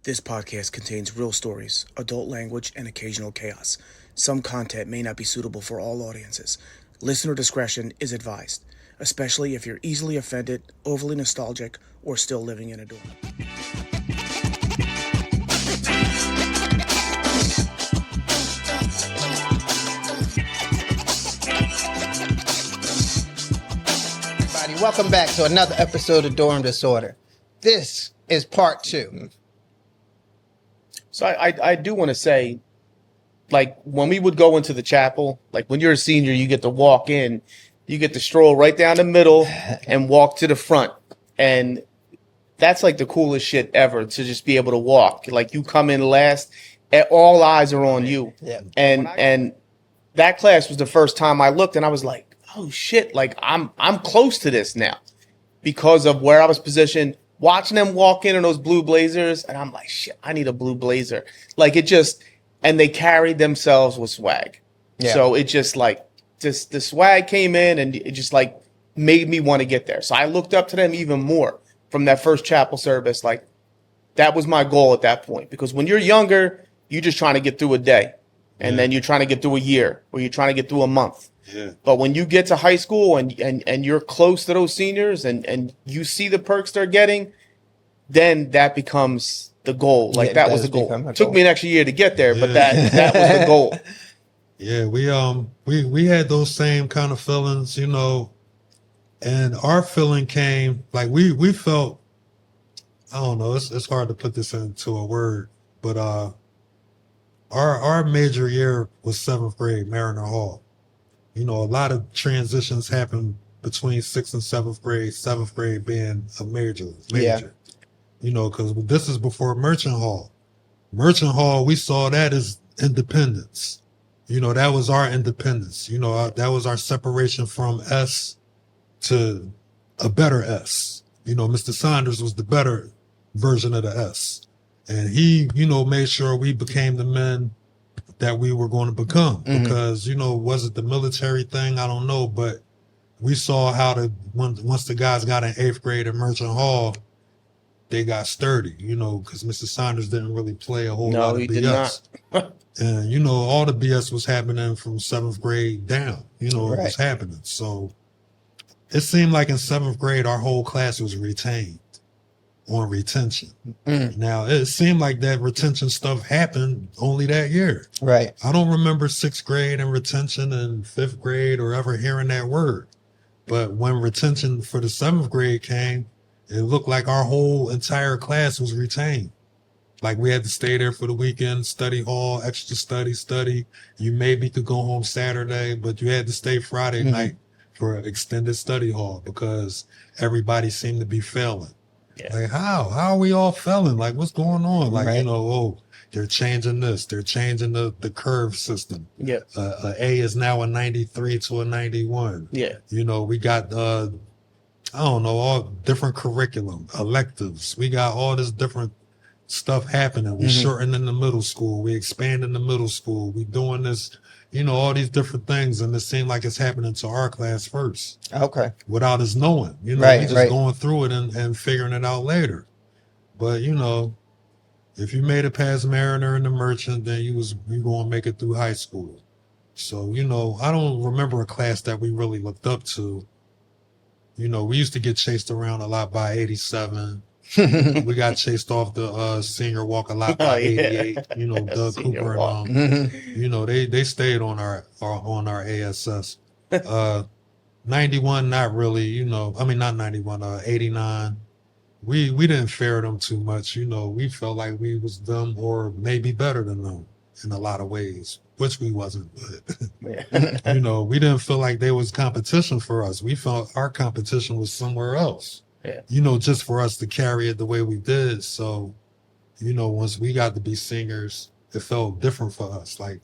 This podcast contains real stories, adult language, and occasional chaos. Some content may not be suitable for all audiences. Listener discretion is advised, especially if you're easily offended, overly nostalgic, or still living in a dorm. Everybody, welcome back to another episode of Dorm Disorder. This is part 2. So I do want to say, like, when we would go into the chapel, like when you're a senior, you get to walk in, you get to stroll right down the middle and walk to the front. And that's like the coolest shit ever, to just be able to walk. Like, you come in last, and all eyes are on you. Yeah. And that class was the first time I looked and I was like, oh shit, like I'm close to this now because of where I was positioned. Watching them walk in those blue blazers, and I'm like, shit, I need a blue blazer. Like, it just, and they carried themselves with swag. Yeah. So it just like, just the swag came in and it just like made me want to get there. So I looked up to them even more from that first chapel service. Like, that was my goal at that point, because when you're younger, you're just trying to get through a day, and then you're trying to get through a year, or you're trying to get through a month. Yeah. But when you get to high school and you're close to those seniors and you see the perks they're getting, then that becomes the goal. Like, that was the goal. It took me an extra year to get there, but that was the goal. Yeah, we had those same kind of feelings, you know, and our feeling came, like, we felt, I don't know, it's hard to put this into a word, but our major year was 7th grade, Mariner Hall. You know, a lot of transitions happened between 6th and 7th grade, 7th grade being a major. Yeah. You know, because this is before Merchant Hall. Merchant Hall, we saw that as independence. You know, that was our independence. You know, that was our separation from S to a better S. You know, Mr. Saunders was the better version of the S. And he, you know, made sure we became the men that we were going to become, because, you know, was it the military thing? I don't know, but we saw how once the guys got in 8th grade at Merchant Hall, they got sturdy, you know, because Mr. Saunders didn't really play a whole lot of BS. Did not. And, you know, all the BS was happening from 7th grade down, you know, It was happening. So it seemed like in 7th grade, our whole class was retained on retention. Now, it seemed like that retention stuff happened only that year. Right. I don't remember 6th grade and retention and 5th grade or ever hearing that word. But when retention for the 7th grade came, it looked like our whole entire class was retained. Like, we had to stay there for the weekend, study hall, extra study. You maybe could go home Saturday, but you had to stay Friday night for extended study hall because everybody seemed to be failing. Yeah. Like, how are we all failing? Like, what's going on? Like, you know, they're changing this. They're changing the curve system. Yeah. A is now a 93 to a 91. Yeah. You know, we got, I don't know, all different curriculum, electives. We got all this different stuff happening. We shortening the middle school. We expanding the middle school. We doing this, you know, all these different things. And it seemed like it's happening to our class first. Okay. Without us knowing, you know, we just going through it and figuring it out later. But, you know, if you made it past Mariner and the Merchant, then you going to make it through high school. So, you know, I don't remember a class that we really looked up to. You know, we used to get chased around a lot by 87. We got chased off the senior walk a lot by 88. You know, Doug Cooper and you know, they stayed on our ASS. 91, not really. You know, I mean, not 91. 89. We didn't fare them too much. You know, we felt like we was them or maybe better than them in a lot of ways, which we wasn't. But you know, we didn't feel like there was competition for us. We felt our competition was somewhere else. Yeah. You know, just for us to carry it the way we did. So, you know, once we got to be singers, it felt different for us. Like,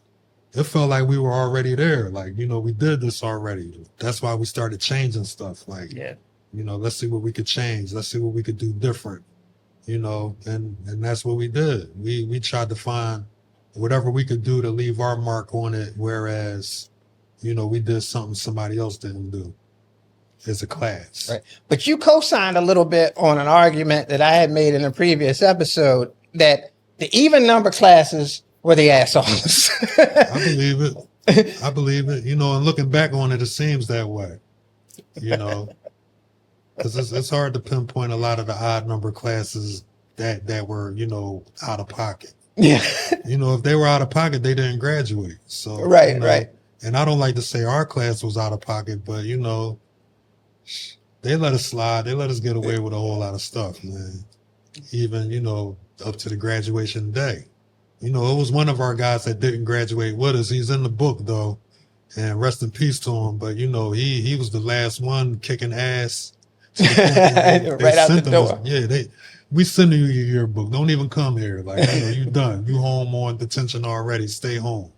it felt like we were already there. Like, you know, we did this already. That's why we started changing stuff. Like, you know, let's see what we could change. Let's see what we could do different. You know, and that's what we did. We tried to find whatever we could do to leave our mark on it, whereas, you know, we did something somebody else didn't do. as a class. Right. But you co-signed a little bit on an argument that I had made in a previous episode that the even number classes were the assholes. I believe it. I believe it. You know, and looking back on it, it seems that way. You know, because it's hard to pinpoint a lot of the odd number classes that were, you know, out of pocket. Yeah. You know, if they were out of pocket, they didn't graduate. So Right, you know, right. And I don't like to say our class was out of pocket, but you know, they let us slide. They let us get away with a whole lot of stuff, man. Even, you know, up to the graduation day. You know, it was one of our guys that didn't graduate with us. He's in the book though, and rest in peace to him. But you know, he was the last one kicking ass. To the point that Right out the sent him door. we sending you your yearbook. Don't even come here. Like, you know, you done. You home on detention already. Stay home.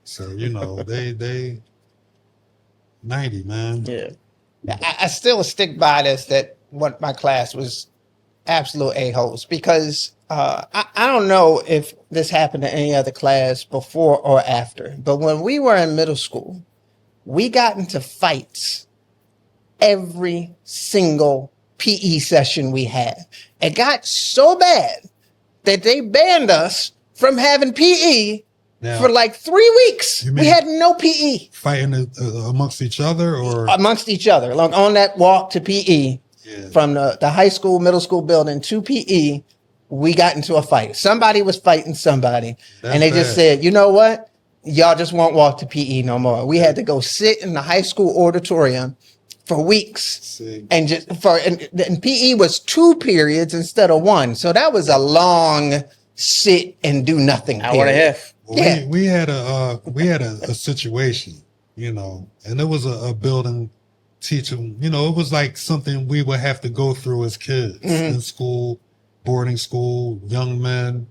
So, you know, they 90, man. Yeah. I still stick by this, that what my class was absolute a-holes, because I don't know if this happened to any other class before or after, but when we were in middle school, we got into fights every single PE session we had. It got so bad that they banned us from having PE Now, for like 3 weeks. You We mean- had no PE fighting amongst each other, or amongst each other. Like on that walk to PE, yeah. from the high school, middle school building to PE, we got into a fight. Somebody was fighting somebody. That's And they just bad. said, you know what? Y'all just won't walk to PE no more. We had to go sit in the high school auditorium for weeks. See, And and PE was 2 periods instead of 1. So that was a long sit and do nothing Hour and a period. half. well, Yeah. we had a situation, you know, and it was a building teaching. You know, it was like something we would have to go through as kids in school, boarding school, young men.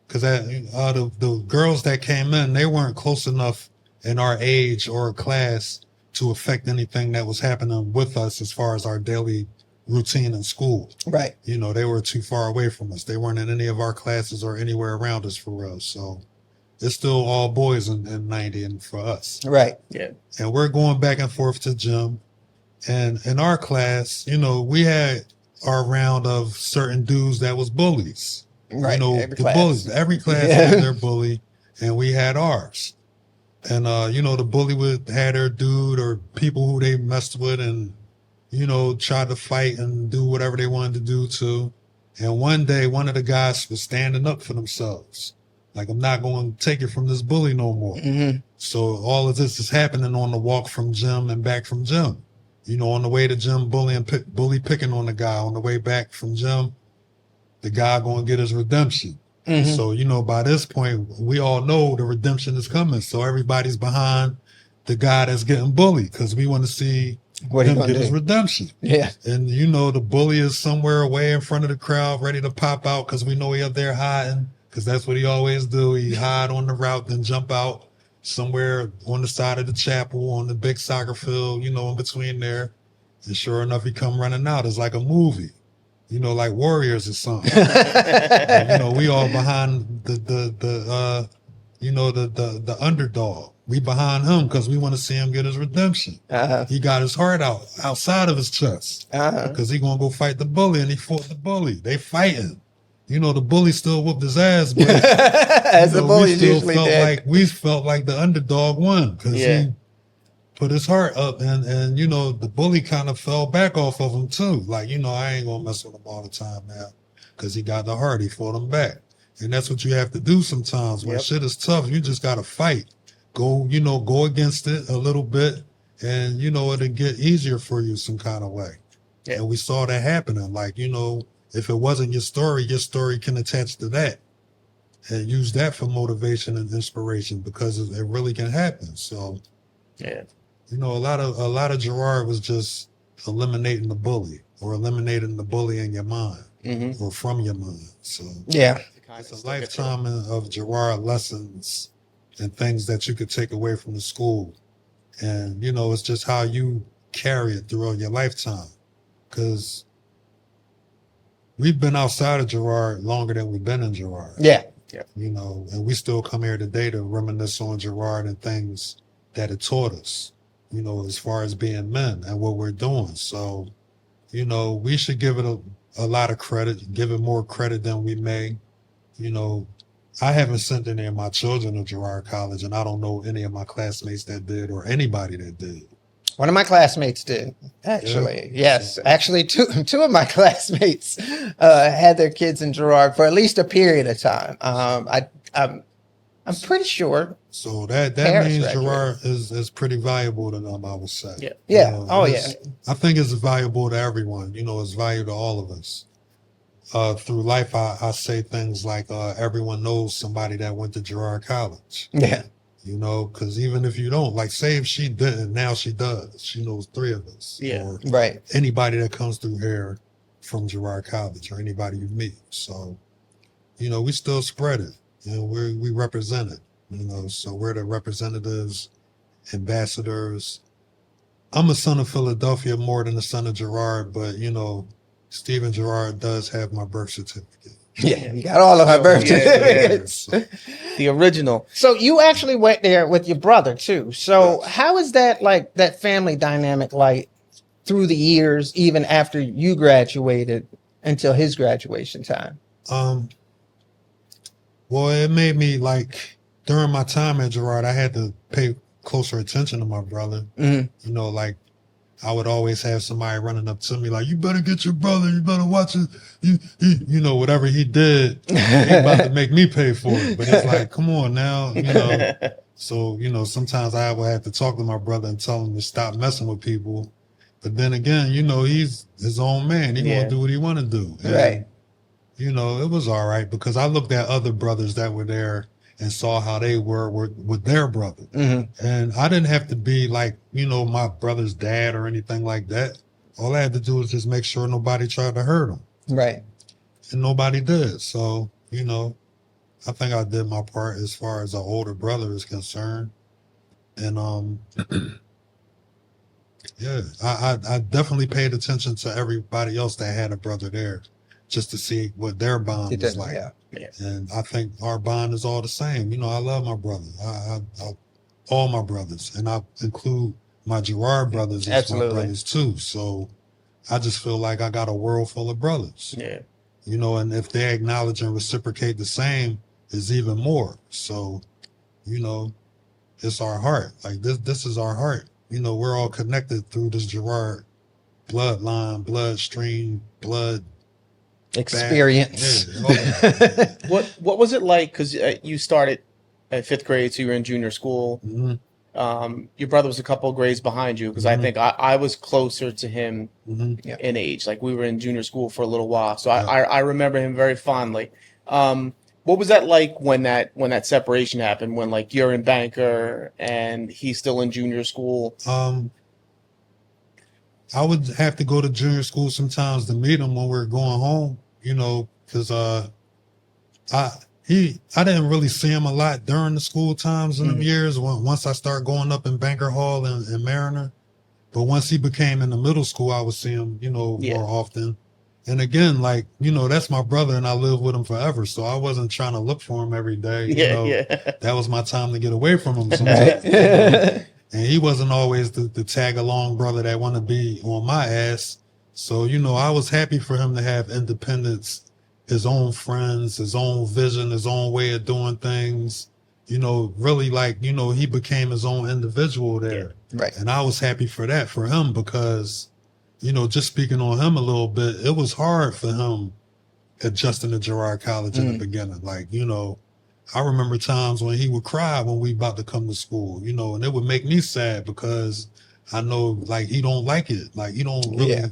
Because the girls that came in, they weren't close enough in our age or class to affect anything that was happening with us as far as our daily routine in school. Right. You know, they were too far away from us. They weren't in any of our classes or anywhere around us for us. So it's still all boys in 90 and for us. Right. Yeah. And we're going back and forth to gym. And in our class, you know, we had our round of certain dudes that was bullies. Right. You know, Every the class. bullies. Every class Yeah. had their bully, and we had ours. And you know, the bully would had their dude or people who they messed with, and you know, tried to fight and do whatever they wanted to do too. And one day, one of the guys was standing up for themselves. Like, I'm not going to take it from this bully no more. Mhm. So all of this is happening on the walk from gym and back from gym. You know, on the way to gym, bully picking on the guy. On the way back from gym, the guy going to get his redemption. Mhm. So, you know, by this point, we all know the redemption is coming. So everybody's behind the guy that's getting bullied because we want to see What he him gonna get his do? redemption. Yeah. And, you know, the bully is somewhere away in front of the crowd, ready to pop out because we know he up there hiding, because that's what he always do. He hide on the route, then jump out somewhere on the side of the chapel, on the big soccer field, you know, in between there. And sure enough, he come running out. It's like a movie, you know, like Warriors or something. And, you know, we all behind the underdog. We behind him because we want to see him get his redemption. Uh-huh. He got his heart out outside of his chest Uh-huh. because he gonna go fight the bully, and he fought the bully. They fighting. You know, the bully still whooped his ass, but As you the know, bullies usually did. we felt like the underdog won because Yeah. he put his heart up, and you know, the bully kind of fell back off of him too. Like, you know, I ain't gonna mess with him all the time now because he got the heart. He fought him back, and that's what you have to do sometimes when Yep. shit is tough. You just gotta fight. Go against it a little bit, and you know, it'll get easier for you some kind of way. Yeah. And we saw that happening. Like, you know, if it wasn't your story can attach to that and use that for motivation and inspiration because it really can happen. So, Yeah. you know, a lot of Girard was just eliminating the bully or eliminating the bully in your mind Mm-hmm. or from your mind. So Yeah. it's a lifetime of Girard lessons and things that you could take away from the school. And, you know, it's just how you carry it throughout your lifetime. Because we've been outside of Girard longer than we've been in Girard. Yeah. You know, and we still come here today to reminisce on Girard and things that it taught us, you know, as far as being men and what we're doing. So, you know, we should give it a lot of credit, give it more credit than we may. you know, I haven't sent any of my children to Girard College, and I don't know any of my classmates that did or anybody that did. One of my classmates did, actually. Yeah. Yes, actually, two of my classmates had their kids in Girard for at least a period of time. I'm pretty sure. So that Parents means graduate. Girard is pretty valuable to them, I would say. Yeah. Yeah. You know, Oh, it's- I think it's valuable to everyone. You know, it's valuable to all of us. Through life, I say things like everyone knows somebody that went to Girard College. Yeah. You know, because even if you don't, like, say if she didn't, now she does. She knows 3 of us. Yeah. Or Right. anybody that comes through here from Girard College or anybody you meet. So, you know, we still spread it. You know, we represent it. You know, so we're the representatives, ambassadors. I'm a son of Philadelphia more than a son of Girard, but, you know, Stephen Girard does have my birth certificate. Yeah. You got all of our birth Yeah, certificates. The original. So you actually went there with your brother too. So how is that like that family dynamic like through the years, even after you graduated until his graduation time? Well, it made me like during my time at Girard, I had to pay closer attention to my brother. Mhm. You know, like I would always have somebody running up to me like, "You better get your brother. You better watch it. You know, whatever he did, he about to make me pay for it." But it's like, come on now, you know. So, you know, sometimes I would have to talk to my brother and tell him to stop messing with people. But then again, you know, he's his own man. He Yeah. gonna do what he want to do. And, Right. you know, it was all right because I looked at other brothers that were there and saw how they were with their brother. Mm-hmm. And I didn't have to be like, you know, my brother's dad or anything like that. All I had to do was just make sure nobody tried to hurt him. Right. And nobody did. So, you know, I think I did my part as far as an older brother is concerned. And yeah, I definitely paid attention to everybody else that had a brother there just to see what their bond was like. Yeah. And I think our bond is all the same. You know, I love my brother. I all my brothers, and I include my Girard brothers as Absolutely. my brothers too. So I just feel like I got a world full of brothers. Yeah. You know, and if they acknowledge and reciprocate the same, is even more. So, you know, it's our heart. Like this is our heart. You know, we're all connected through this Girard bloodline, bloodstream, blood Experience. Yeah. What was it like? Because you started at 5th grade, so you were in junior school. Mm-hmm. Your brother was a couple of grades behind you because I Mhm. think I was closer to him Mm-hmm. in age. Like we were in junior school for a little while, so Yeah. I remember him very fondly. What was that like when that separation happened? When like you're in banker and he's still in junior school? I would have to go to junior school sometimes to meet him when we were going home, you know, because I didn't really see him a lot during the school times in the years once I started going up in Banker Hall and Mariner. But once he became in the middle school, I would see him, you know, Yeah. more often. And again, like, you know, that's my brother and I lived with him forever. So I wasn't trying to look for him every day. You Yeah, know, yeah. that was my time to get away from him sometimes. Right. And he wasn't always the tag along brother that want to be on my ass. So, you know, I was happy for him to have independence, his own friends, his own vision, his own way of doing things. You know, really like, you know, he became his own individual there. Right. And I was happy for that for him because, you know, just speaking on him a little bit, it was hard for him adjusting to Girard College in the beginning. Like, you know, I remember times when he would cry when we about to come to school, you know, and it would make me sad because I know like he don't like it. Like he don't really,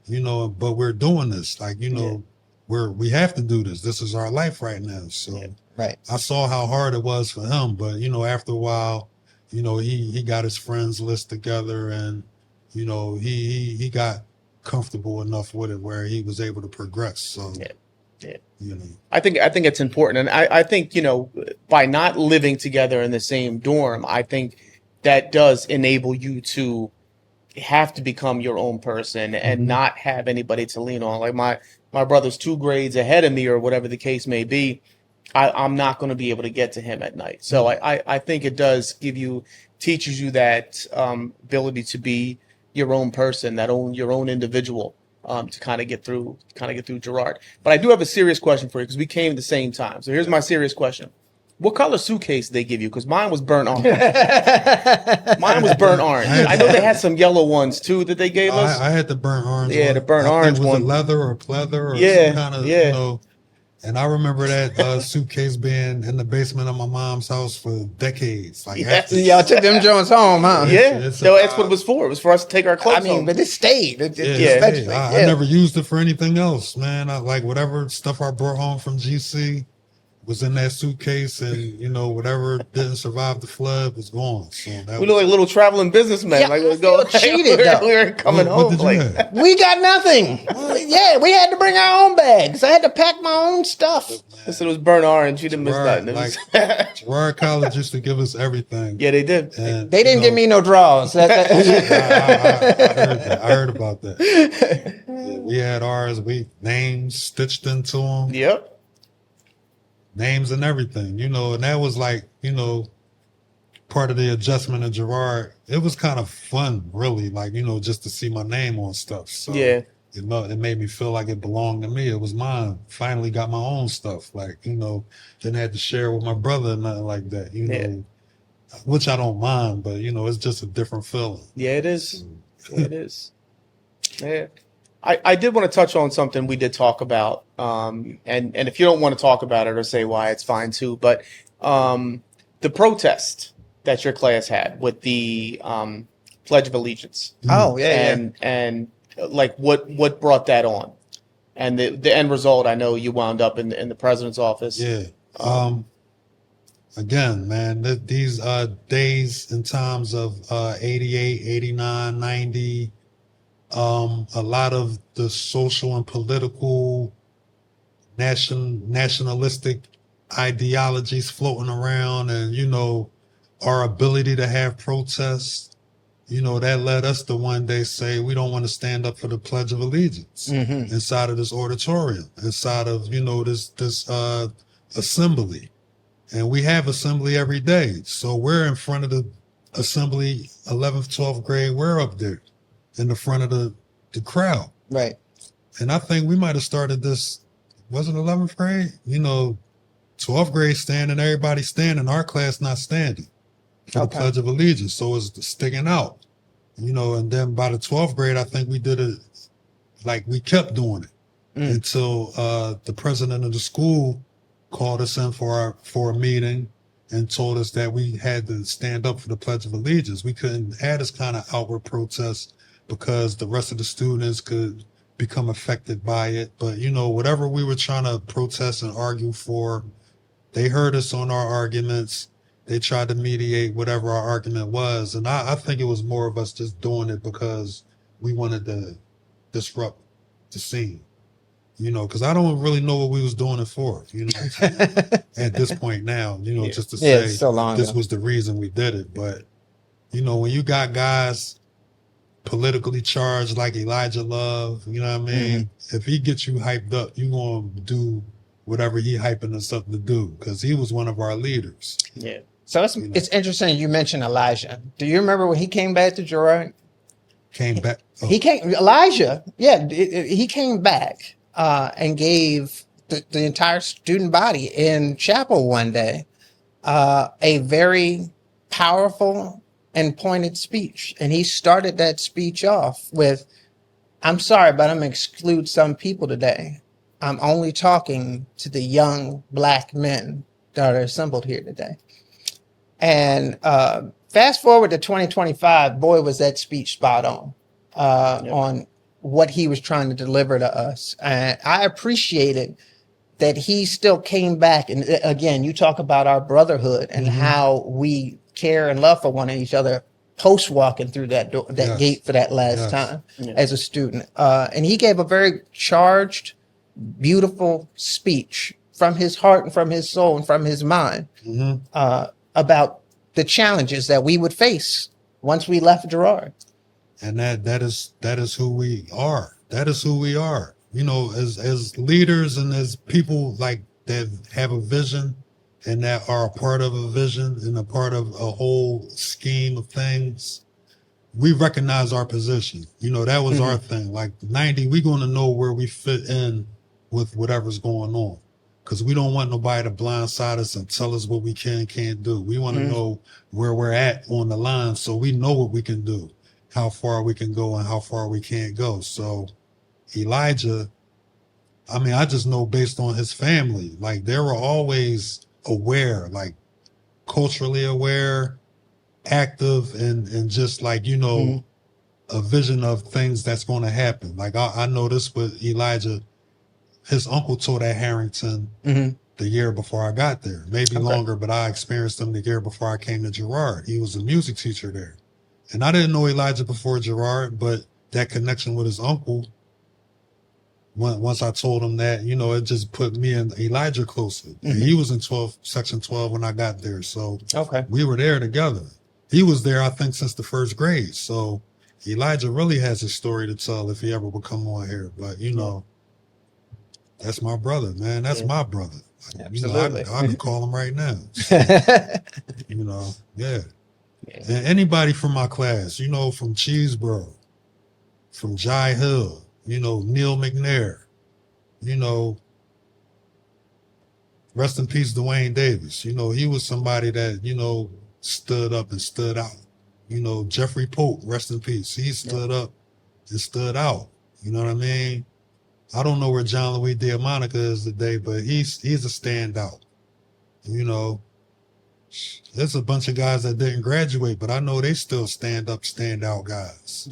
you know, but we're doing this. Like, you know, we have to do this. This is our life right now. So Right. I saw how hard it was for him. But, you know, after a while, you know, he got his friends list together and, you know, he got comfortable enough with it where he was able to progress. So, you know. I think it's important, and I think, you know, by not living together in the same dorm, I think that does enable you to have to become your own person and not have anybody to lean on. Like my brother's 2 grades ahead of me, or whatever the case may be. I'm not going to be able to get to him at night. So I think it does teaches you that ability to be your own person, your own individual. to kind of get through Girard. But I do have a serious question for you because we came at the same time. So here's my serious question: what color suitcase did they give you? Because mine was burnt orange. Mine was burnt orange. I know they had some yellow ones too that they gave us. I had the burnt orange. Yeah, one. the burnt I orange think it was one. a leather or pleather or Yeah, some kind of, yeah. you know. And I remember that suitcase being in the basement of my mom's house for decades. Like, Yes. after, Y'all took them Jones home, huh? Yeah, it's so that's what it was for. It was for us to take our clothes I mean, home. but it stayed. Yeah. I never used it for anything else, man. I like whatever stuff I brought home from GC was in that suitcase, and you know whatever didn't survive the flood was gone. So that We look like little traveling businnemen. Yeah, like I feel cheated, though. we were coming what home. did you Like have? We got nothing. Yeah, we had to bring our own bags. I had to pack my own stuff. I said it was burnt orange. You didn't miss Girard, nothing. It like was- Girard College used to give us everything. yeah, they did. And, They didn't you give me no draws. I heard about that. Yeah, we had ours. We names stitched into them. Yep. Names and everything, you know, and that was like, you know, part of the adjustment of Girard. It was kind of fun, really, like, you know, just to see my name on stuff. So, Yeah. you know, it made me feel like it belonged to me. It was mine. Finally got my own stuff. Like, you know, didn't have to share with my brother or nothing like that, you Yeah. know, which I don't mind, but, you know, it's just a different feeling. Yeah, it is. Yeah, it is. Yeah. I did want to touch on something we did talk about. And if you don't want to talk about it or say why, it's fine too. But the protest that your class had with the Pledge of Allegiance. Oh, yeah. And like what brought that on? And the end result, I know you wound up in the president's office. Yeah. Again, man, these days and times of 88, 89, 90, a lot of the social and political nationalistic ideologies floating around, and, you know, our ability to have protests, you know, that led us to one day say we don't want to stand up for the Pledge of Allegiance inside of this auditorium, inside of, you know, this assembly. And we have assembly every day. So we're in front of the assembly, 11th, 12th grade, we're up there in the front of the crowd. Right. And I think we might have started this, was it 11th grade? You know, 12th grade standing, everybody standing, our class not standing for the Pledge of Allegiance. So it's sticking out, you know, and then by the 12th grade, I think we did it, like we kept doing it until the president of the school called us in for a meeting and told us that we had to stand up for the Pledge of Allegiance. We couldn't have this kind of outward protest because the rest of the students could become affected by it. But, you know, whatever we were trying to protest and argue for, they heard us on our arguments. They tried to mediate whatever our argument was. And I think it was more of us just doing it because we wanted to disrupt the scene. You know, because I don't really know what we was doing it for, you know, at this point now, you know, just to say it's so long this ago. was the reason we did it. But, you know, when you got guys politically charged like Elijah Love, you know what I mean? If he gets you hyped up, you going to do whatever he hyping us up to do, because he was one of our leaders. Yeah. So it's interesting you mentioned Elijah. Do you remember when he came back to Girard? Came back. Oh, Elijah, he came back and gave the entire student body in chapel one day a very powerful and pointed speech. And he started that speech off with, "I'm sorry, but I'm going to exclude some people today. I'm only talking to the young black men that are assembled here today." And fast forward to 2025, boy, was that speech spot on on what he was trying to deliver to us. And I appreciated that he still came back. And again, you talk about our brotherhood and how we care and love for one each other post walking through that door, that gate for that last time as a student. And he gave a very charged, beautiful speech from his heart and from his soul and from his mind about the challenges that we would face once we left Girard. And that is who we are. That is who we are. You know, as leaders and as people like that have a vision and that are a part of a vision and a part of a whole scheme of things, we recognize our position. You know, that was our thing. Like 90, we're going to know where we fit in with whatever's going on. Because we don't want nobody to blindside us and tell us what we can and can't do. We want to know where we're at on the line so we know what we can do, how far we can go and how far we can't go. So Elijah, I mean, I just know based on his family, like they were always aware, like culturally aware, active, and just like, you know, a vision of things that's going to happen. Like I know this with Elijah. His uncle taught at Harrington the year before I got there, maybe longer, but I experienced him the year before I came to Girard. He was a music teacher there. And I didn't know Elijah before Girard, but that connection with his uncle, once I told him that, you know, it just put me and Elijah closer. And he was in section 12 when I got there. So we were there together. He was there, I think, since the first grade. So Elijah really has a story to tell if he ever would come on here. But, you know, that's my brother, man. That's my brother. Absolutely. You know, I can call him right now. So, you know, And anybody from my class, you know, from Cheeseboro, from Jai Hill, you know, Neil McNair, you know, rest in peace, Dwayne Davis. You know, he was somebody that, you know, stood up and stood out. You know, Jeffrey Pope, rest in peace. He stood up and stood out. You know what I mean? I don't know where John Louis Diamonica is today, but he's a standout. You know, there's a bunch of guys that didn't graduate, but I know they still stand out guys,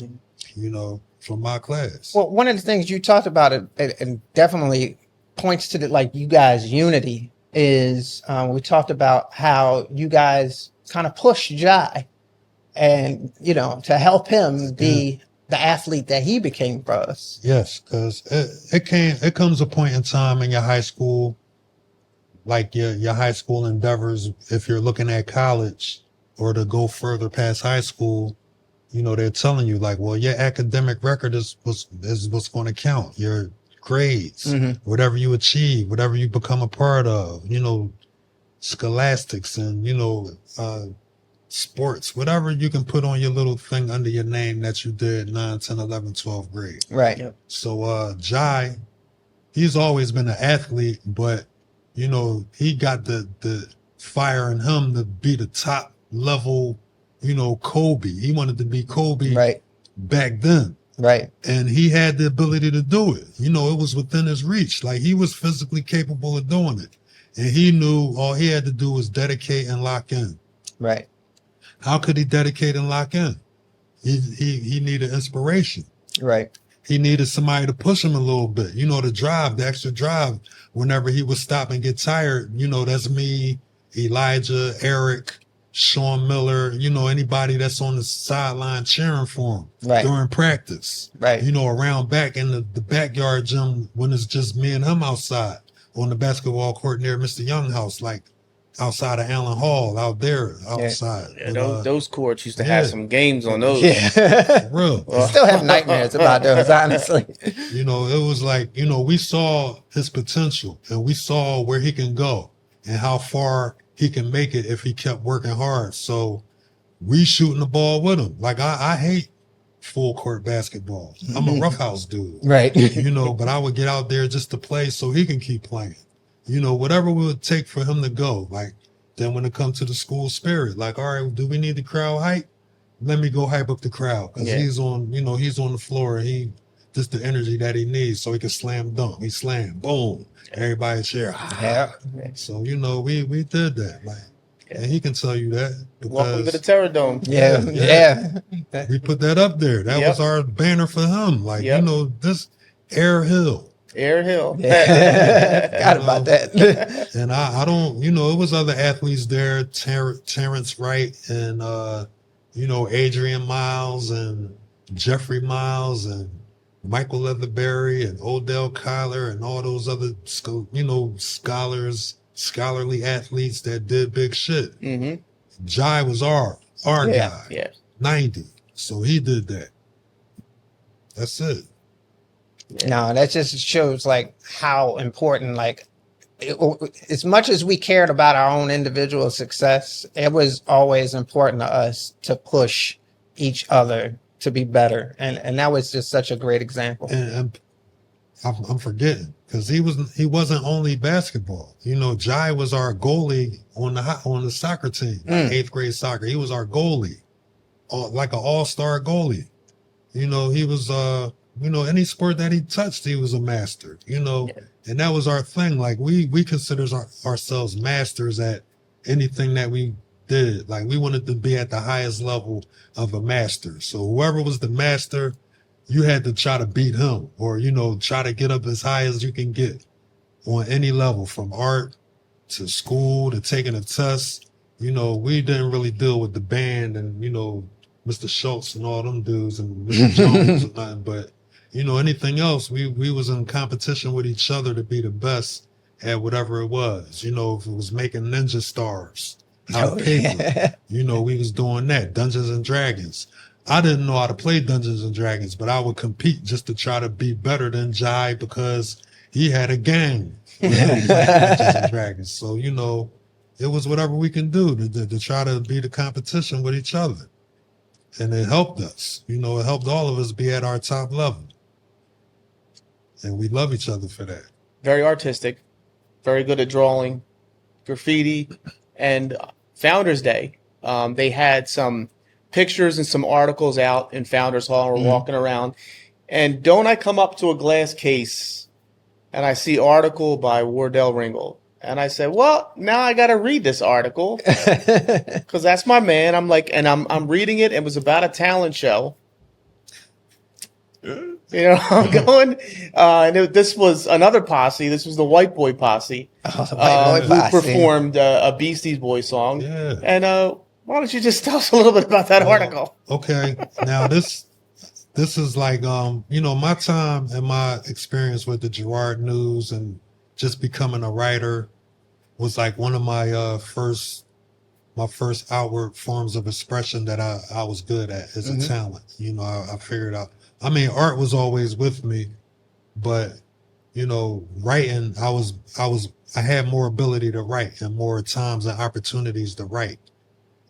you know, from my class. Well, one of the things you talked about and definitely points to the, like, you guys' unity is we talked about how you guys kind of pushed Jai and, you know, to help him be the athlete that he became for us. Yes, because it comes a point in time in your high school, like your high school endeavors, if you're looking at college or to go further past high school, you know, they're telling you like, well, your academic record is what's going to count. Your grades, whatever you achieve, whatever you become a part of, you know, scholastics and, you know, sports, whatever you can put on your little thing under your name that you did 9, 10, 11, 12th grade. Right. Yep. So Jai, he's always been an athlete, but you know, he got the fire in him to be the top level, you know, Kobe. He wanted to be Kobe back then. Right. And he had the ability to do it. You know, it was within his reach. Like he was physically capable of doing it. And he knew all he had to do was dedicate and lock in. Right. How could he dedicate and lock in? He needed inspiration. Right. He needed somebody to push him a little bit, you know, to drive, the extra drive. Whenever he would stop and get tired, you know, that's me, Elijah, Eric, Sean Miller, you know, anybody that's on the sideline cheering for him during practice. Right. You know, around back in the backyard gym when it's just me and him outside on the basketball court near Mr. Young house, like outside of Allen Hall, out there, outside. Yeah, But, those courts used to have some games on those. Yeah. for real. I still have nightmares about those, honestly. You know, it was like, you know, we saw his potential and we saw where he can go and how far he can make it if he kept working hard. So we shooting the ball with him. Like I hate full court basketball. I'm a roughhouse dude. Right. You know, but I would get out there just to play so he can keep playing. You know, whatever it would take for him to go. Like, then when it comes to the school spirit, like, all right, do we need the crowd hype? Let me go hype up the crowd. Because he's on, you know, he's on the floor and he just the energy that he needs so he can slam dunk. He slam, boom. Everybody cheer. Yeah. So, you know, we did that. Like, and he can tell you that. Welcome to the Terror Dome. Yeah. We put that up there. That was our banner for him. Like, you know, this Air Hill. Air Hill. Forgot about that. And I don't, you know, it was other athletes there, Terrence Wright and, you know, Adrian Miles and Jeffrey Miles and Michael Leatherberry and Odell Kyler and all those other, you know, scholarly athletes that did big shit. Jai was our guy. Yeah. 90. So he did that. That's it. No, that just shows like how important, like, as much as we cared about our own individual success, it was always important to us to push each other to be better. And that was just such a great example. And I'm forgetting because he wasn't only basketball. You know, Jai was our goalie on the soccer team, 8th grade soccer. He was our goalie, like an all-star goalie. You know, he was any sport that he touched, he was a master. You know, and that was our thing. Like we consider ourselves masters at anything that we did. Like we wanted to be at the highest level of a master. So whoever was the master, you had to try to beat him, or, you know, try to get up as high as you can get on any level, from art to school to taking a test. You know, we didn't really deal with the band and, you know, Mr. Schultz and all them dudes and Mr. Jones and nothing, but, you know, anything else, we was in competition with each other to be the best at whatever it was. You know, if it was making ninja stars out of paper, you know, we was doing that. Dungeons and Dragons. I didn't know how to play Dungeons and Dragons, but I would compete just to try to be better than Jai because he had a gang Dungeons and Dragons. So, you know, it was whatever we can do to try to be the competition with each other. And it helped us. You know, it helped all of us be at our top level. And we love each other for that. Very artistic, very good at drawing, graffiti, and Founders Day. They had some pictures and some articles out in Founders Hall. We're walking around, and don't I come up to a glass case and I see article by Wardell Ringold, and I said, well, now I got to read this article because that's my man. I'm like, and I'm reading it. It was about a talent show. You know, I'm going, this was another posse. This was the White Boy Posse, who performed a Beastie Boys song. Yeah. And why don't you just tell us a little bit about that article? Okay. Now this is like, you know, my time and my experience with the Girard News and just becoming a writer was like one of my first outward forms of expression that I was good at as a talent. You know, I figured out. I mean, art was always with me, but, you know, writing, I had more ability to write and more times and opportunities to write.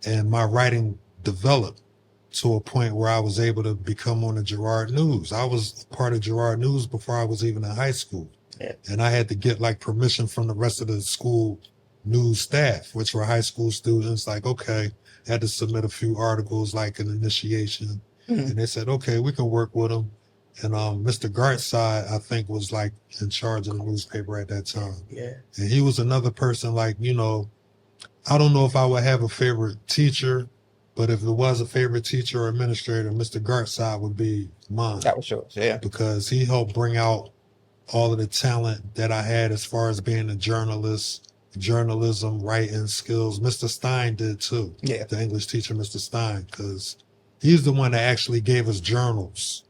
And my writing developed to a point where I was able to become on the Girard News. I was part of Girard News before I was even in high school. Yeah. And I had to get like permission from the rest of the school news staff, which were high school students. Like, okay, I had to submit a few articles, like an initiation. And they said, okay, we can work with them. And Mr. Gartside, I think, was like in charge of the newspaper at that time. Yeah. And he was another person, like, you know, I don't know if I would have a favorite teacher, but if there was a favorite teacher or administrator, Mr. Gartside would be mine. That was yours, yeah. Because he helped bring out all of the talent that I had as far as being a journalist, journalism, writing skills. Mr. Stein did too. Yeah. The English teacher, Mr. Stein, because he's the one that actually gave us journals.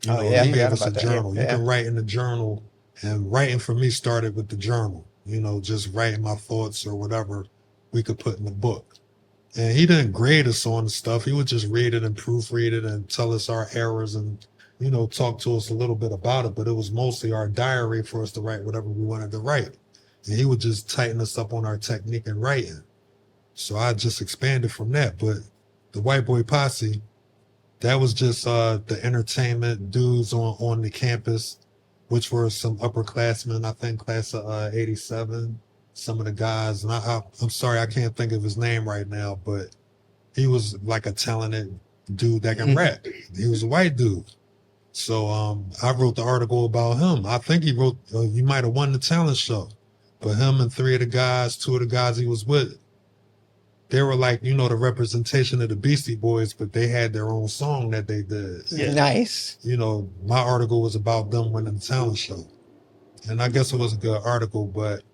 You know, he gave us a journal. You can write in the journal, and writing for me started with the journal. You know, just writing my thoughts or whatever we could put in the book. And he didn't grade us on the stuff. He would just read it and proofread it and tell us our errors and, you know, talk to us a little bit about it. But it was mostly our diary for us to write whatever we wanted to write. And he would just tighten us up on our technique in writing. So I just expanded from that. But the White Boy Posse, that was just the entertainment dudes on the campus, which were some upperclassmen, I think class of 87, some of the guys. And I'm sorry, I can't think of his name right now, but he was like a talented dude that can rap. He was a white dude. So I wrote the article about him. I think he wrote, he might have won the talent show. But him and two of the guys he was with, they were like, you know, the representation of the Beastie Boys, but they had their own song that they did. Yeah. Nice. You know, my article was about them winning the talent show. And I guess it was a good article, but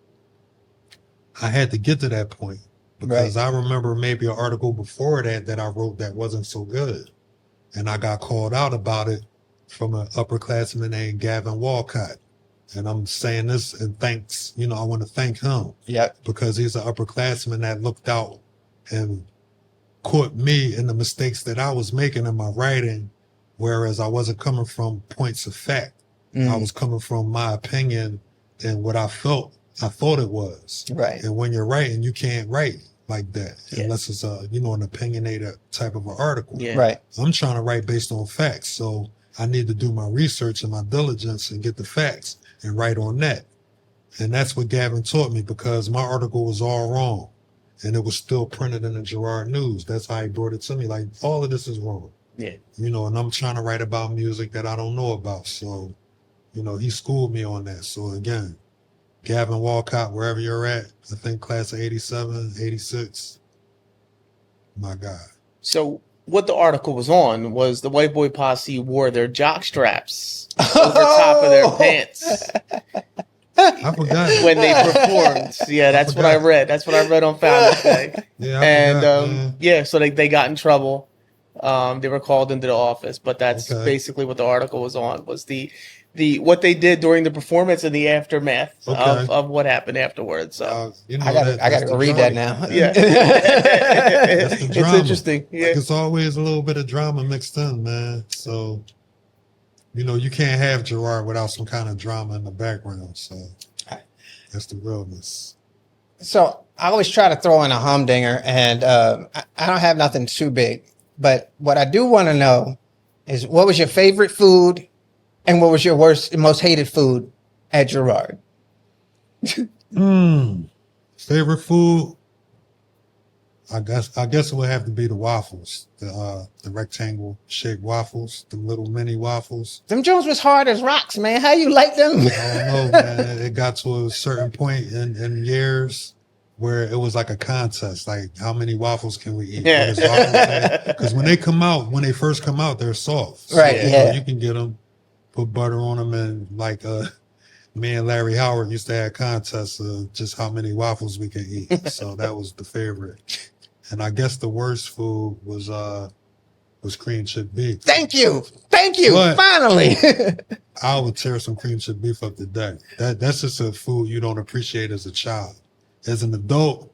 I had to get to that point because I remember maybe an article before that I wrote that wasn't so good. And I got called out about it from an upperclassman named Gavin Walcott. And I'm saying this and thanks, you know, I want to thank him. Yep. Because he's an upperclassman that looked out and caught me in the mistakes that I was making in my writing, whereas I wasn't coming from points of fact. I was coming from my opinion and what I thought it was. Right. And when you're writing, you can't write like that, Yeah. unless it's an opinionated type of an article. Yeah. Right. I'm trying to write based on facts, so I need to do my research and my diligence and get the facts and write on that. And that's what Gavin taught me, because my article was all wrong and it was still printed in the Girard News. That's how he brought it to me. Like, all of this is wrong. Yeah. And I'm trying to write about music that I don't know about. So, he schooled me on that. So again, Gavin Walcott, wherever you're at, I think class of 87, 86. My God. So what the article was on was the white boy posse wore their jock straps over top of their pants I forgot. when they performed. Yeah, that's what I read. That's what I read on Founders Day. Yeah, So they got in trouble. They were called into the office, but that's basically what the article was on, was the what they did during the performance and the aftermath of what happened afterwards. So I gotta go read that now. yeah, That's the it's drama. interesting. Yeah, Like, it's always a little bit of drama mixed in, man. So, you can't have Girard without some kind of drama in the background. So that's the realness. So I always try to throw in a humdinger, and I don't have nothing too big. But what I do want to know is, what was your favorite food, and what was your worst and most hated food at Girard? Favorite food? I guess it would have to be the waffles, the rectangle shaped waffles, the little mini waffles. Them Jones was hard as rocks, man. How you like them? I don't know, man. It got to a certain point in years where it was like a contest, like how many waffles can we eat? Yeah. Because when they first come out, they're soft. So, Right, yeah. you can get them, put butter on them, and like me and Larry Howard used to have contests of just how many waffles we can eat. So that was the favorite. And I guess the worst food was cream chip beef. Thank you. But Finally. I would tear some cream chip beef up today. That's just a food you don't appreciate as a child. As an adult,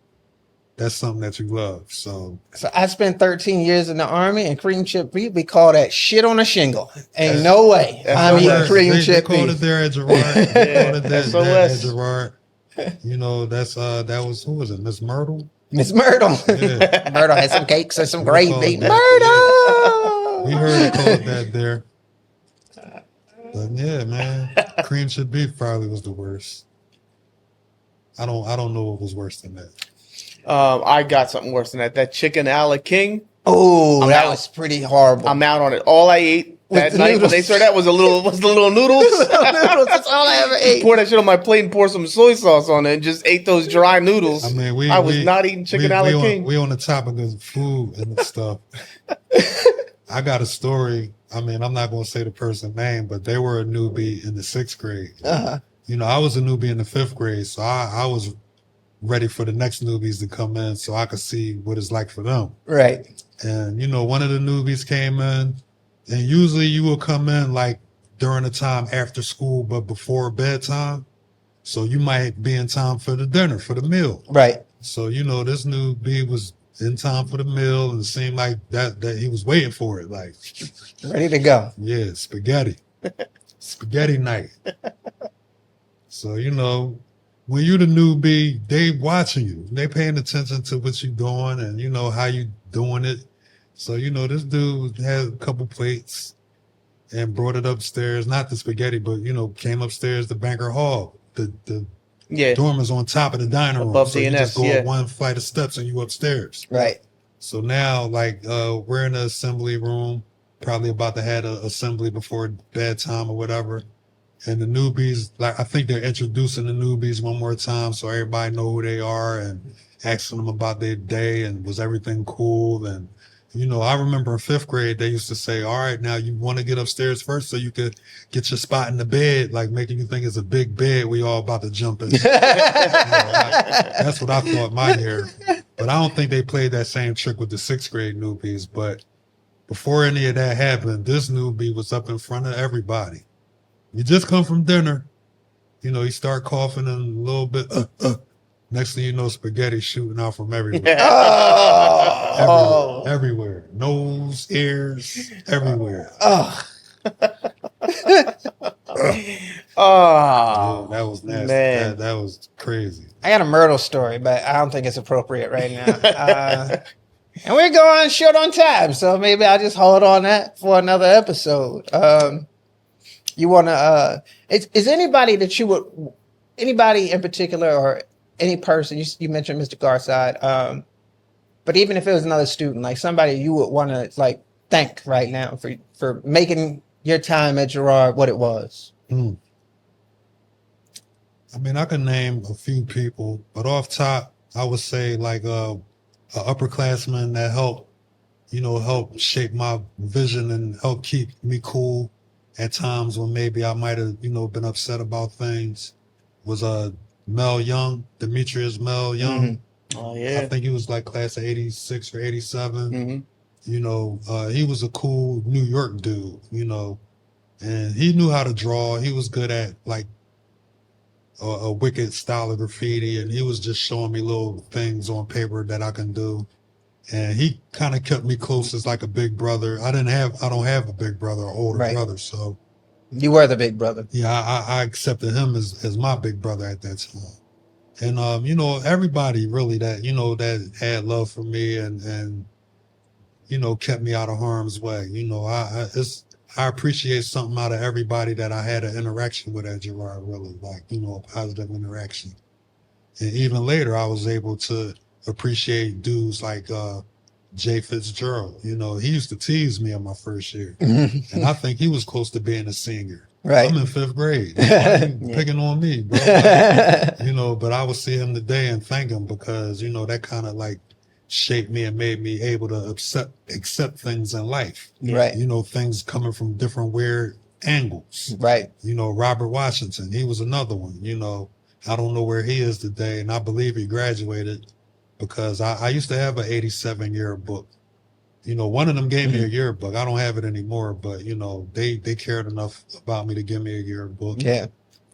that's something that you love. So I spent 13 years in the Army, and cream chip beef, we call that shit on a shingle. Ain't no way I'm eating cream chip they called beef. it there at Girard. They called it there at SOS. Girard. That was, who was it? Miss Myrtle? Miss Myrtle. Yeah. Myrtle had some cakes and some We called gravy. that- Myrtle! We heard it called that there. But yeah, man, cream chip beef probably was the worst. I don't know what was worse than that. I got something worse than that. That chicken a la king. Oh, that out. was pretty horrible. I'm out on it. All I ate that the night when noodles. they served that was the little noodles. That's all I ever ate. Pour that shit on my plate and pour some soy sauce on it and just ate those dry noodles. I mean, I was not eating chicken a la king. We on the topic of food and stuff. I got a story. I mean, I'm not going to say the person's name, but they were a newbie in the 6th grade. Uh-huh. I was a newbie in the 5th grade, so I was ready for the next newbies to come in so I could see what it's like for them. Right. And, one of the newbies came in, and usually you will come in like during the time after school, but before bedtime. So you might be in time for the dinner, for the meal. Right. So, this newbie was in time for the meal, and it seemed like that he was waiting for it. Like, Ready to go. yeah, spaghetti. Spaghetti night. So, when you the newbie, they watching you. They paying attention to what you doing and, how you doing it. So, this dude had a couple plates and brought it upstairs. Not the spaghetti, but, came upstairs to Banker Hall. The dorm is on top of the dining room. Above so you DNS, just go yeah. up one flight of steps and you upstairs. Right. So now, we're in the assembly room, probably about to have an assembly before bedtime or whatever. And the newbies, I think they're introducing the newbies one more time so everybody know who they are and asking them about their day and was everything cool. And, I remember in 5th grade, they used to say, all right, now you want to get upstairs first so you could get your spot in the bed, like making you think it's a big bed we all about to jump in. That's what I thought my year. But I don't think they played that same trick with the 6th grade newbies. But before any of that happened, this newbie was up in front of everybody. You just come from dinner, you start coughing and a little bit, Next thing you know, spaghetti shooting out from everywhere. Oh. Everywhere. Nose, ears, everywhere. Oh. Oh, That was nasty. man. That was crazy. I got a Myrtle story, but I don't think it's appropriate right now. And we're going short on time, so maybe I'll just hold on that for another episode. You want to? Is anybody that you would, anybody in particular, or any person? You mentioned Mr. Garside, but even if it was another student, like somebody you would want to like thank right now for making your time at Girard what it was. I mean, I can name a few people, but off top, I would say like a upperclassman that helped shape my vision and help keep me cool at times when maybe I might have, been upset about things was Mel Young, Demetrius Mel Young. Mm-hmm. Oh yeah. I think he was like class of 86 or 87. Mm-hmm. He was a cool New York dude, and he knew how to draw. He was good at like a wicked style of graffiti, and he was just showing me little things on paper that I can do. And he kind of kept me close as like a big brother. I don't have a big brother or older brother, so you were the big brother. Yeah, I accepted him as my big brother at that time. And everybody really that that had love for me and kept me out of harm's way. I appreciate something out of everybody that I had an interaction with at Girard, really, like, a positive interaction. And even later, I was able to appreciate dudes like Jay Fitzgerald. He used to tease me in my first year. And I think he was close to being a senior. Right. I'm in 5th grade. Picking on me, bro. Like, but I would see him today and thank him because, that kind of like shaped me and made me able to accept things in life. Right. Things coming from different weird angles. Right. Robert Washington, he was another one. I don't know where he is today, and I believe he graduated because I used to have an 87 yearbook. One of them gave me a yearbook. I don't have it anymore, but they cared enough about me to give me a yearbook. Yeah.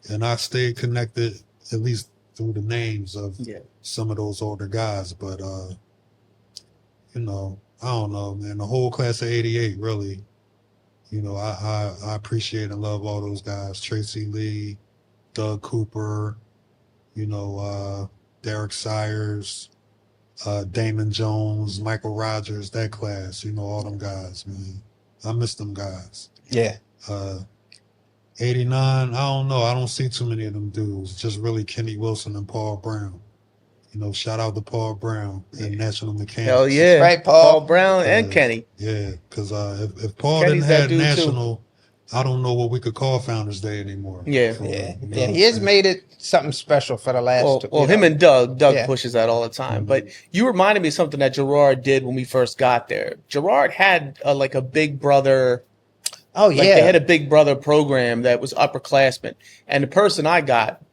And I stayed connected at least through the names of some of those older guys, but I don't know, man. The whole class of 88, really, I appreciate and love all those guys. Tracy Lee, Doug Cooper, Derek Sires, Damon Jones, Michael Rogers, that class, all them guys, man. I miss them guys. Yeah. 89, I don't know. I don't see too many of them dudes. Just really Kenny Wilson and Paul Brown. Shout out to Paul Brown and National Mechanics. Hell yeah. Right, Paul Brown and Kenny. Yeah, because if Paul Kenny's didn't have that dude National, I don't know what we could call Founders Day anymore. Yeah. He has made it something special for the last. Well, him and Doug pushes that all the time. But you reminded me of something that Girard did when we first got there. Girard had like a big brother. Oh yeah, they had a big brother program that was upperclassmen, and the person I got,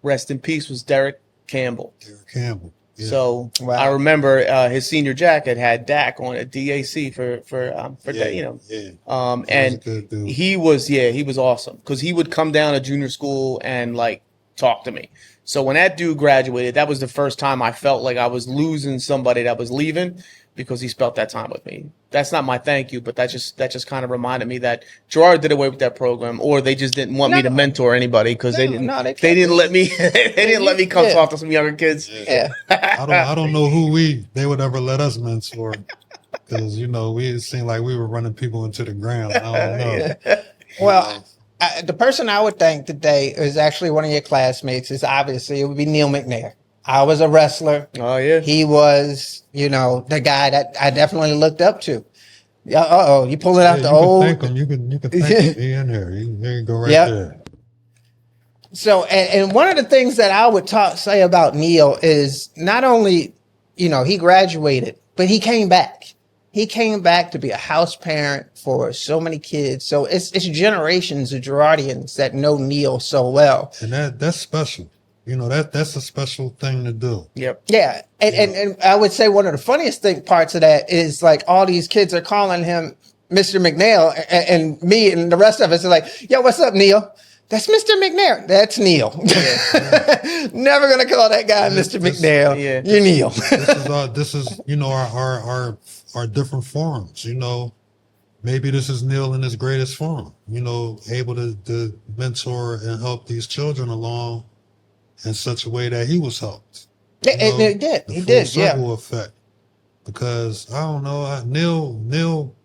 rest in peace, was Derek Campbell. Yeah. So I remember his senior jacket had DAC on it, DAC for that, Yeah. And he was awesome because he would come down to junior school and like talk to me. So when that dude graduated, that was the first time I felt like I was losing somebody that was leaving because he spent that time with me. That's not my thank you, but that just kind of reminded me that Girard did away with that program, or they just didn't want me to mentor anybody because they didn't let me come talk to some younger kids. Yeah. I don't know who they would ever let us mentor because it seemed like we were running people into the ground. I don't know. Well, the person I would thank today is actually one of your classmates. It would be Neil McNair. I was a wrestler. Oh yeah. He was, the guy that I definitely looked up to. You pulling out the old. Thank him. You can thank him. He in there. He can go right there. So, and one of the things that I would say about Neil is not only, he graduated, but he came back. He came back to be a house parent for so many kids. So it's generations of Girardians that know Neil so well. And that's special. That's a special thing to do. Yep. Yeah. And I would say one of the funniest parts of that is like all these kids are calling him Mr. McNair, and me and the rest of us are like, yo, what's up, Neil? That's Mr. McNair. That's Neil. Yeah. Never going to call that guy Mr. McNair. Yeah. You're Neil. This is our different forms, Maybe this is Neil in his greatest form, able to mentor and help these children along in such a way that he was helped. Yeah, You know, it did. the He full did. Yeah. circle effect. Because I don't know, Neil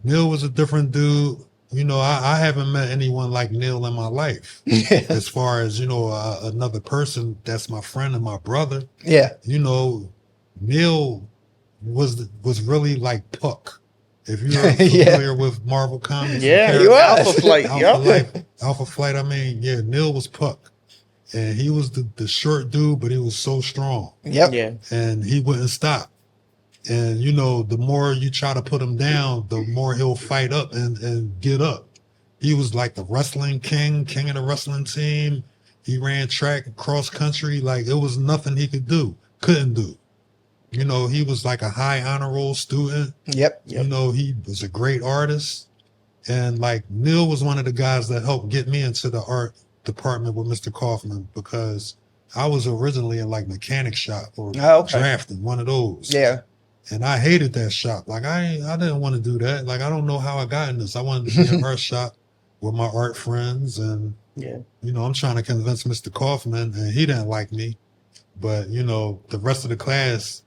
was a different dude. You know, I haven't met anyone like Neil in my life. As far as, you know, another person that's my friend and my brother. Yeah. You know, Neil was really like Puck. If you're familiar with Marvel Comics, Yeah, he was. Alpha Flight. Alpha Flight. I mean, yeah, Neil was Puck, and he was the short dude, but he was so strong. Yep. Yeah. And he wouldn't stop. And you know, the more you try to put him down, the more he'll fight up and get up. He was like the wrestling king of the wrestling team. He ran track, cross country, like it was nothing he couldn't do. You know, he was like a high honor roll student. Yep. You know, he was a great artist. And like Neil was one of the guys that helped get me into the art department with Mr. Kaufman, because I was originally in like mechanic shop or drafting, one of those. Yeah. And I hated that shop. Like I didn't want to do that. Like I don't know how I got in this. I wanted to be in an art shop with my art friends, and you know, I'm trying to convince Mr. Kaufman, and he didn't like me. But you know, the rest of the class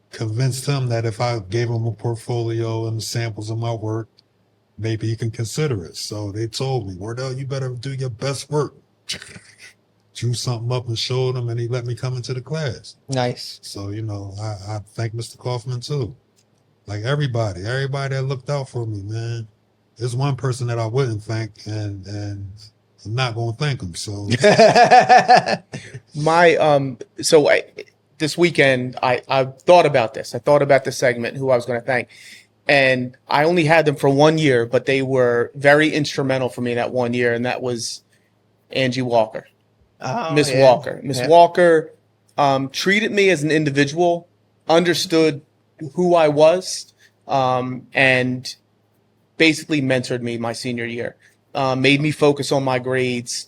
convinced him that if I gave him a portfolio and samples of my work, maybe he can consider it. So they told me, Wardell, you better do your best work. Drew something up and showed him, and he let me come into the class. Nice. So, you know, I thank Mr. Kaufman too. Like everybody that looked out for me, man. There's one person that I wouldn't thank, and I'm not gonna thank him. So this weekend I thought about this. I thought about the segment, who I was going to thank, and I only had them for 1 year, but they were very instrumental for me that 1 year, and that was Angie Walker. Miss Walker. Miss Walker treated me as an individual, understood who I was, and basically mentored me my senior year. Made me focus on my grades,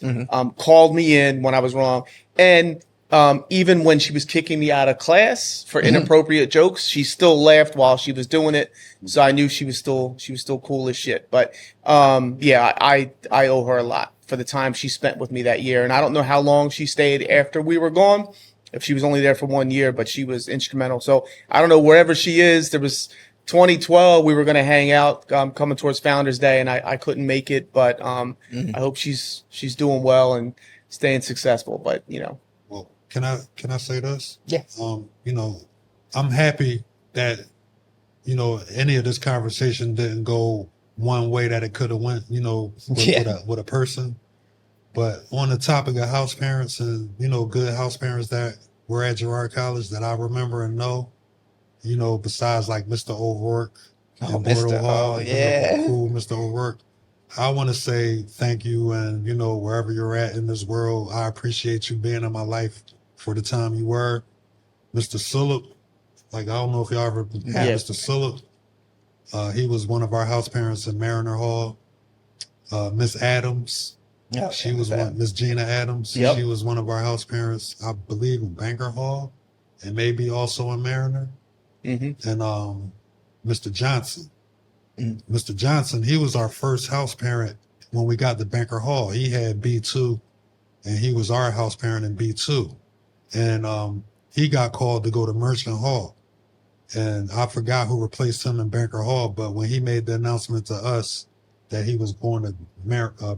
called me in when I was wrong. And even when she was kicking me out of class for inappropriate jokes, she still laughed while she was doing it. So I knew she was still cool as shit. But I owe her a lot for the time she spent with me that year. And I don't know how long she stayed after we were gone, if she was only there for 1 year, but she was instrumental. So I don't know, wherever she is, there was 2012, we were going to hang out coming towards Founders Day, and I couldn't make it, but I hope she's doing well and staying successful. But, you know. Well, can I say this? Yeah. You know, I'm happy that, you know, any of this conversation didn't go one way that it could have went, you know, with a person. But on the topic of house parents and, you know, good house parents that were at Girard College that I remember and know, you know, besides like Mr. O'Rourke and Wardell Hall, cool Mr. O'Rourke, I want to say thank you. And, you know, wherever you're at in this world, I appreciate you being in my life for the time you were. Mr. Sullivan, like, I don't know if y'all ever had Mr. Sullivan. He was one of our house parents in Mariner Hall. Miss Adams, she was one. Miss Gina Adams, she was one of our house parents, I believe, in Banker Hall, and maybe also in Mariner. And Mr. Johnson. Mr. Johnson, he was our first house parent when we got to Banker Hall. He had B2, and he was our house parent in B2. And he got called to go to Merchant Hall. And I forgot who replaced him in Banker Hall, but when he made the announcement to us that he was going to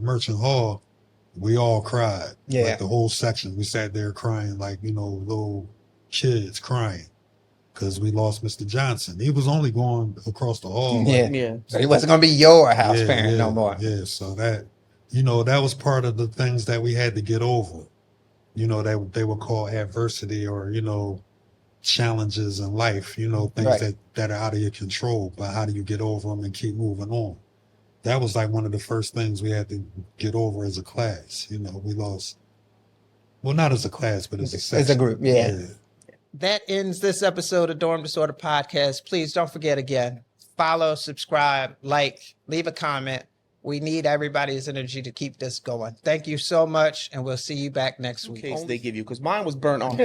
Merchant Hall, we all cried. Yeah. Like the whole section. We sat there crying like, you know, little kids crying because we lost Mr. Johnson. He was only going across the hall. So he wasn't going to be your house parent no more. Yeah, so that, you know, that was part of the things that we had to get over. You know, they would call adversity or, you know, challenges in life, you know, things that are out of your control, but how do you get over them and keep moving on? That was like one of the first things we had to get over as a class. You know, we lost, well, not as a class, but as a section. As a group, That ends this episode of Dorm Disorder Podcast. Please don't forget again, follow, subscribe, like, leave a comment. We need everybody's energy to keep this going. Thank you so much, and we'll see you back next week. In case they give you, because mine was burnt off.